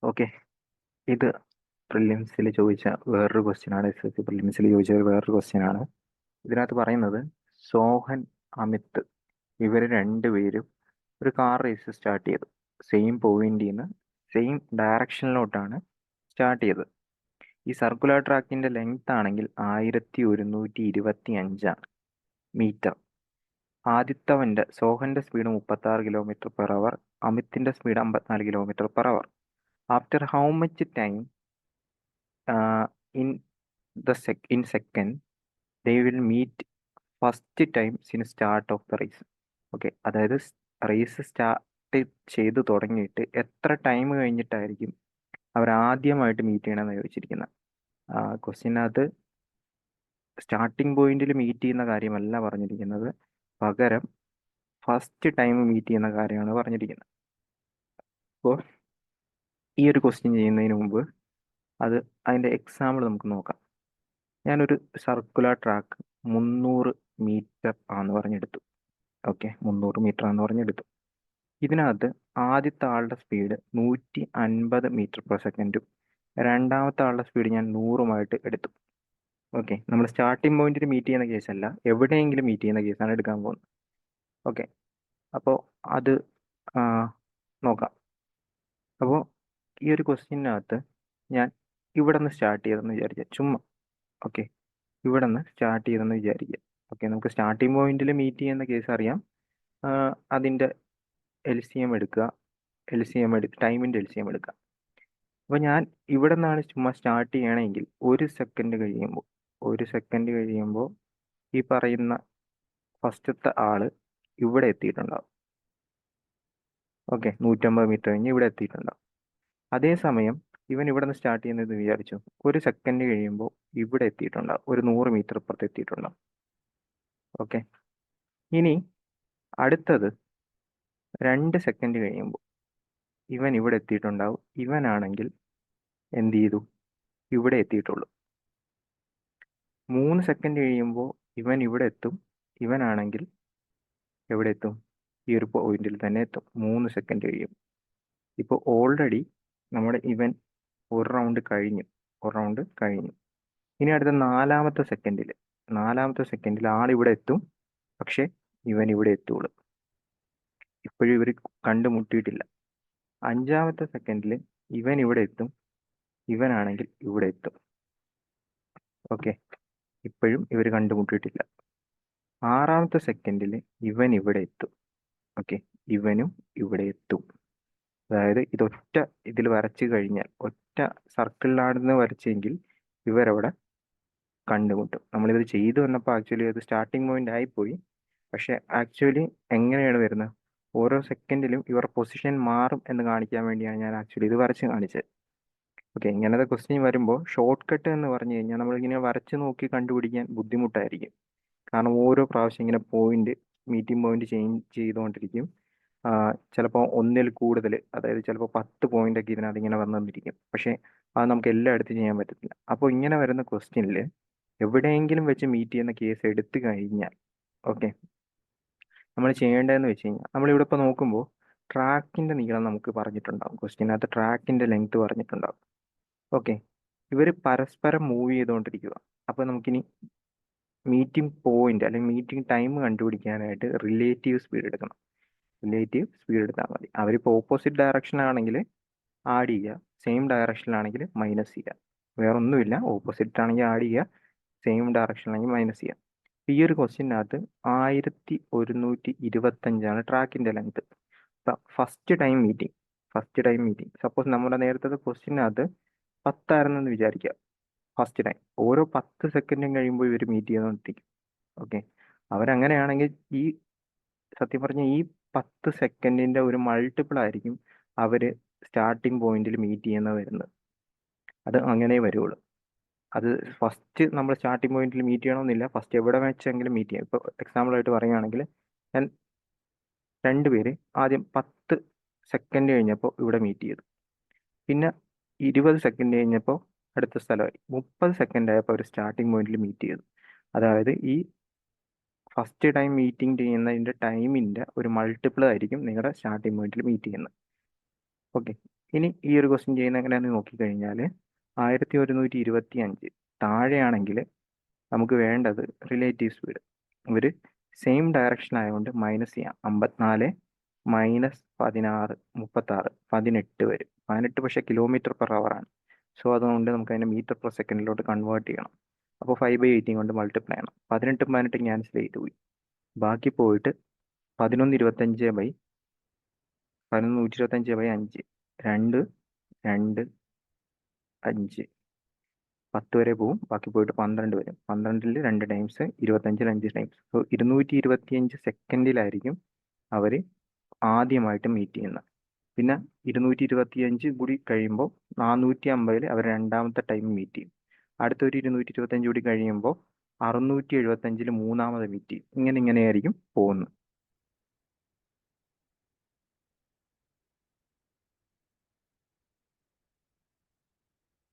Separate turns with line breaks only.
Okay, ഇത് പ്രിലിംസിൽ ചോദിച്ച വേറൊരു ക്വസ്റ്റ്യൻ ആണ്. SSC പ്രിലിംസിൽ ചോദിച്ച വേറൊരു ക്വസ്റ്റ്യൻ ആണ്. ഇതിനകത്ത് പറയുന്നത് സോഹൻ, അമിത് ഇവർ രണ്ടുപേരും ഒരു കാർ റേസ് സ്റ്റാർട്ട് ചെയ്തു. സെയിം പോയിന്റിൽ നിന്ന് സെയിം ഡയറക്ഷനിലോട്ടാണ് സ്റ്റാർട്ട് ചെയ്തത്. ഈ സർക്കുലർ ട്രാക്കിന്റെ ലെങ്ത് ആണെങ്കിൽ 1125 മീറ്റർ. ആദിത്യവന്റെ സോഹന്റെ സ്പീഡ് 36 km/h, അമിത്തിന്റെ speed 54 km/h. After how much time in in second they will meet first time since start of the race? Okay, അതായത് റേസ് സ്റ്റാർട്ട് ചെയ്ത് തുടങ്ങിയിട്ട് എത്ര ടൈം കഴിഞ്ഞിട്ടായിരിക്കും അവർ ആദ്യമായിട്ട് മീറ്റ് ചെയ്യണമെന്ന് ചോദിച്ചിരിക്കുന്നത്. ക്വസ്റ്റ്യനകത്ത് സ്റ്റാർട്ടിംഗ് പോയിന്റിൽ മീറ്റ് ചെയ്യുന്ന കാര്യമല്ല പറഞ്ഞിരിക്കുന്നത്, പകരം ഫസ്റ്റ് ടൈം മീറ്റ് ചെയ്യുന്ന കാര്യമാണ് പറഞ്ഞിരിക്കുന്നത്. അപ്പോൾ ഈ ഒരു ക്വസ്റ്റ്യൻ ചെയ്യുന്നതിന് മുമ്പ് അതിൻ്റെ എക്സാമ്പിൾ നമുക്ക് നോക്കാം. ഞാനൊരു സർക്കുലർ ട്രാക്ക് 300 മീറ്റർ ആണെന്ന് പറഞ്ഞെടുത്തു. ഓക്കെ, 300 മീറ്റർ ആണെന്ന് പറഞ്ഞെടുത്തു. ഇതിനകത്ത് ആദ്യത്തെ ആളുടെ സ്പീഡ് 150 മീറ്റർ/സെക്കൻഡും രണ്ടാമത്തെ ആളുടെ സ്പീഡ് ഞാൻ 100ഉമായിട്ട് എടുത്തു. ഓക്കെ, നമ്മൾ സ്റ്റാർട്ടിംഗ് പോയിന്റിൽ മീറ്റ് ചെയ്യുന്ന കേസല്ല, എവിടെയെങ്കിലും മീറ്റ് ചെയ്യുന്ന കേസാണ് എടുക്കാൻ പോകുന്നത്. ഓക്കെ, അപ്പോൾ അത് നോക്കാം. അപ്പോൾ ഈ ഒരു ക്വസ്റ്റ്യനകത്ത് ഞാൻ ഇവിടെ നിന്ന് സ്റ്റാർട്ട് ചെയ്തെന്ന് വിചാരിക്കുക, ചുമ്മാ. ഓക്കെ, ഇവിടെ നിന്ന് സ്റ്റാർട്ട് ചെയ്തെന്ന് വിചാരിക്കുക. ഓക്കെ, നമുക്ക് സ്റ്റാർട്ടിംഗ് പോയിന്റിൽ മീറ്റ് ചെയ്യുന്ന കേസ് അറിയാം. അതിൻ്റെ LCM എടുക്കുക, ടൈമിൻ്റെ LCM എടുക്കുക. അപ്പോൾ ഞാൻ ഇവിടെ നിന്നാണ് ചുമ്മാ സ്റ്റാർട്ട് ചെയ്യണമെങ്കിൽ ഒരു സെക്കൻഡ് കഴിയുമ്പോൾ ഈ പറയുന്ന ഫസ്റ്റത്തെ ആള് ഇവിടെ എത്തിയിട്ടുണ്ടാവും. ഓക്കെ, 150 മീറ്റർ കഴിഞ്ഞ് ഇവിടെ എത്തിയിട്ടുണ്ടാവും. അതേസമയം ഇവൻ ഇവിടെ നിന്ന് സ്റ്റാർട്ട് ചെയ്യുന്നത് വിചാരിച്ചു, ഒരു സെക്കൻഡ് കഴിയുമ്പോൾ ഇവിടെ എത്തിയിട്ടുണ്ടാവും, ഒരു 100 മീറ്റർ ഇപ്പുറത്ത് എത്തിയിട്ടുണ്ടാവും. ഓക്കെ, ഇനി അടുത്തത് 2 സെക്കൻഡ് കഴിയുമ്പോൾ ഇവൻ ഇവിടെ എത്തിയിട്ടുണ്ടാവും. ഇവനാണെങ്കിൽ എന്ത് ചെയ്തു? ഇവിടെ എത്തിയിട്ടുള്ളൂ. 3 സെക്കൻഡ് കഴിയുമ്പോൾ ഇവൻ ഇവിടെ എത്തും. ഇവനാണെങ്കിൽ എവിടെ എത്തും? ഈ ഒരു പോയിന്റിൽ തന്നെ എത്തും 3 സെക്കൻഡ് കഴിയും. ഇപ്പോൾ ഓൾറെഡി നമ്മുടെ ഇവൻ ഒരു റൗണ്ട് കഴിഞ്ഞു. ഇനി അടുത്ത നാലാമത്തെ സെക്കൻഡിൽ ആളിവിടെ എത്തും, പക്ഷെ ഇവൻ ഇവിടെ എത്തുള്ളൂ. ഇപ്പോഴും ഇവർ കണ്ടുമുട്ടിയിട്ടില്ല. 5ാമത്തെ സെക്കൻഡിൽ ഇവൻ ഇവിടെ എത്തും, ഇവനാണെങ്കിൽ ഇവിടെ എത്തും. ഓക്കെ, ഇപ്പോഴും ഇവർ കണ്ടുമുട്ടിയിട്ടില്ല. 6ാമത്തെ സെക്കൻഡിൽ ഇവൻ ഇവിടെ എത്തും. ഓക്കെ, ഇവനും ഇവിടെ എത്തും. അതായത് ഇതൊറ്റ ഇതിൽ വരച്ചു കഴിഞ്ഞാൽ, ഒറ്റ സർക്കിളിലാണെന്ന് വരച്ചെങ്കിൽ ഇവരവിടെ കണ്ടുമുട്ടും. നമ്മളിത് ചെയ്തു വന്നപ്പോൾ ആക്ച്വലി അത് സ്റ്റാർട്ടിംഗ് പോയിന്റ് ആയിപ്പോയി. പക്ഷെ ആക്ച്വലി എങ്ങനെയാണ് വരുന്നത്? ഓരോ സെക്കൻഡിലും ഇവർ പൊസിഷൻ മാറും എന്ന് കാണിക്കാൻ വേണ്ടിയാണ് ഞാൻ ആക്ച്വലി ഇത് വരച്ച് കാണിച്ചത്. ഓക്കെ, ഇങ്ങനത്തെ ക്വസ്റ്റ്യൻ വരുമ്പോൾ ഷോർട്ട് കട്ട് എന്ന് പറഞ്ഞു കഴിഞ്ഞാൽ നമ്മളിങ്ങനെ വരച്ച് നോക്കി കണ്ടുപിടിക്കാൻ ബുദ്ധിമുട്ടായിരിക്കും. കാരണം ഓരോ പ്രാവശ്യം ഇങ്ങനെ മീറ്റിംഗ് പോയിന്റ് ചേഞ്ച് ചെയ്തുകൊണ്ടിരിക്കും. ചിലപ്പോൾ ഒന്നിൽ കൂടുതൽ, അതായത് ചിലപ്പോൾ 10 പോയിന്റൊക്കെ ഇതിനകത്ത് ഇങ്ങനെ വന്നിരിക്കും. പക്ഷേ അത് നമുക്ക് എല്ലായിടത്തും ചെയ്യാൻ പറ്റത്തില്ല. അപ്പോൾ ഇങ്ങനെ വരുന്ന ക്വസ്റ്റ്യനിൽ എവിടെയെങ്കിലും വെച്ച് മീറ്റ് ചെയ്യുന്ന കേസ് എടുത്തു കഴിഞ്ഞാൽ, ഓക്കെ, നമ്മൾ ചെയ്യേണ്ടതെന്ന് വെച്ച് കഴിഞ്ഞാൽ നമ്മളിവിടെ ഇപ്പോൾ നോക്കുമ്പോൾ ട്രാക്കിൻ്റെ നീളം നമുക്ക് പറഞ്ഞിട്ടുണ്ടാവും. ക്വസ്റ്റ്യനകത്ത് ട്രാക്കിൻ്റെ ലെങ്ത് പറഞ്ഞിട്ടുണ്ടാവും. ഓക്കെ, ഇവർ പരസ്പരം മൂവ് ചെയ്തുകൊണ്ടിരിക്കുക. അപ്പോൾ നമുക്കിനി മീറ്റിംഗ് പോയിന്റ് അല്ലെങ്കിൽ മീറ്റിംഗ് ടൈം കണ്ടുപിടിക്കാനായിട്ട് റിലേറ്റീവ് സ്പീഡ് എടുക്കണം. റിലേറ്റീവ് സ്പീഡ് എടുത്താൽ മതി. അവരിപ്പോൾ ഓപ്പോസിറ്റ് ഡയറക്ഷൻ ആണെങ്കിൽ ആഡ് ചെയ്യുക, സെയിം ഡയറക്ഷനിലാണെങ്കിൽ മൈനസ് ചെയ്യുക. വേറെ ഒന്നുമില്ല, ഓപ്പോസിറ്റ് ആണെങ്കിൽ ആഡ് ചെയ്യുക, സെയിം ഡയറക്ഷനിലാണെങ്കിൽ മൈനസ് ചെയ്യുക. ഈ ഒരു ക്വസ്റ്റ്യനകത്ത് 1125 ട്രാക്കിൻ്റെ length. First time meeting suppose നമ്മുടെ നേരത്തെ ക്വസ്റ്റ്യനകത്ത് 10 എന്ന് വിചാരിക്കുക. ഫസ്റ്റ് ടൈം ഓരോ 10 സെക്കൻഡും കഴിയുമ്പോൾ ഇവർ മീറ്റ് ചെയ്തുകൊണ്ടിരിക്കും. ഓക്കെ, അവരങ്ങനെയാണെങ്കിൽ സത്യം പറഞ്ഞ ഈ 10 സെക്കൻഡിൻ്റെ ഒരു മൾട്ടിപ്പിൾ ആയിരിക്കും അവർ സ്റ്റാർട്ടിംഗ് പോയിന്റിൽ മീറ്റ് ചെയ്യുന്ന വരുന്നത്. അത് അങ്ങനെ വരുള്ളൂ. അത് ഫസ്റ്റ് നമ്മൾ സ്റ്റാർട്ടിംഗ് പോയിന്റിൽ മീറ്റ് ചെയ്യണമെന്നില്ല, ഫസ്റ്റ് എവിടെ വെച്ചെങ്കിലും മീറ്റ് ചെയ്യാം. ഇപ്പോൾ എക്സാമ്പിളായിട്ട് പറയുകയാണെങ്കിൽ ഞാൻ രണ്ടുപേര് ആദ്യം 10 സെക്കൻഡ് കഴിഞ്ഞപ്പോൾ ഇവിടെ മീറ്റ് ചെയ്തു. പിന്നെ 20 സെക്കൻഡ് കഴിഞ്ഞപ്പോൾ അടുത്ത സ്ഥലമായി. 30 സെക്കൻഡ് ആയപ്പോൾ അവർ സ്റ്റാർട്ടിംഗ് പോയിന്റിൽ മീറ്റ് ചെയ്തു. അതായത് ഈ ഫസ്റ്റ് ടൈം മീറ്റിംഗ് ചെയ്യുന്നതിൻ്റെ ടൈമിൻ്റെ ഒരു മൾട്ടിപ്പിൾ ആയിരിക്കും നിങ്ങളുടെ സ്റ്റാർട്ടിംഗ് പോയിന്റിൽ മീറ്റ് ചെയ്യുന്നത്. ഓക്കെ, ഇനി ഈ ഒരു ക്വസ്റ്റ്യൻ ചെയ്യുന്ന എങ്ങനെയാണെന്ന് നോക്കിക്കഴിഞ്ഞാൽ 1125 താഴെയാണെങ്കിൽ നമുക്ക് വേണ്ടത് റിലേറ്റീവ് സ്പീഡ്. ഇവർ സെയിം ഡയറക്ഷൻ ആയതുകൊണ്ട് മൈനസ് ചെയ്യാം. 54 മൈനസ് 16 36 18 വരും. 18 പക്ഷേ km/h ആണ്. സോ അതുകൊണ്ട് നമുക്ക് അതിനെ മീറ്റർ പെർ സെക്കൻഡിലോട്ട് കൺവേർട്ട് ചെയ്യണം. അപ്പോൾ 5/18 കൊണ്ട് മൾട്ടിപ്ലൈ ചെയ്യണം. 18 18 ക്യാൻസൽ ചെയ്ത് പോയി. ബാക്കി പോയിട്ട് 1125/5 2 2 5 10 വരെ പോവും. ബാക്കി പോയിട്ട് 12 വരും. 12ൽ 2 ടൈംസ് 25ൽ 5 ടൈംസ്. സോ 225 സെക്കൻഡിലായിരിക്കും അവർ ആദ്യമായിട്ട് മീറ്റ് ചെയ്യുന്നത്. പിന്നെ 225 കൂടി കഴിയുമ്പോൾ 450ൽ അവർ രണ്ടാമത്തെ ടൈം മീറ്റ് ചെയ്യും. അടുത്തൊരു 225 കൂടി കഴിയുമ്പോൾ 675ൽ മൂന്നാമത് മീറ്റ് ചെയ്യും. ഇങ്ങനെയായിരിക്കും പോകുന്നത്.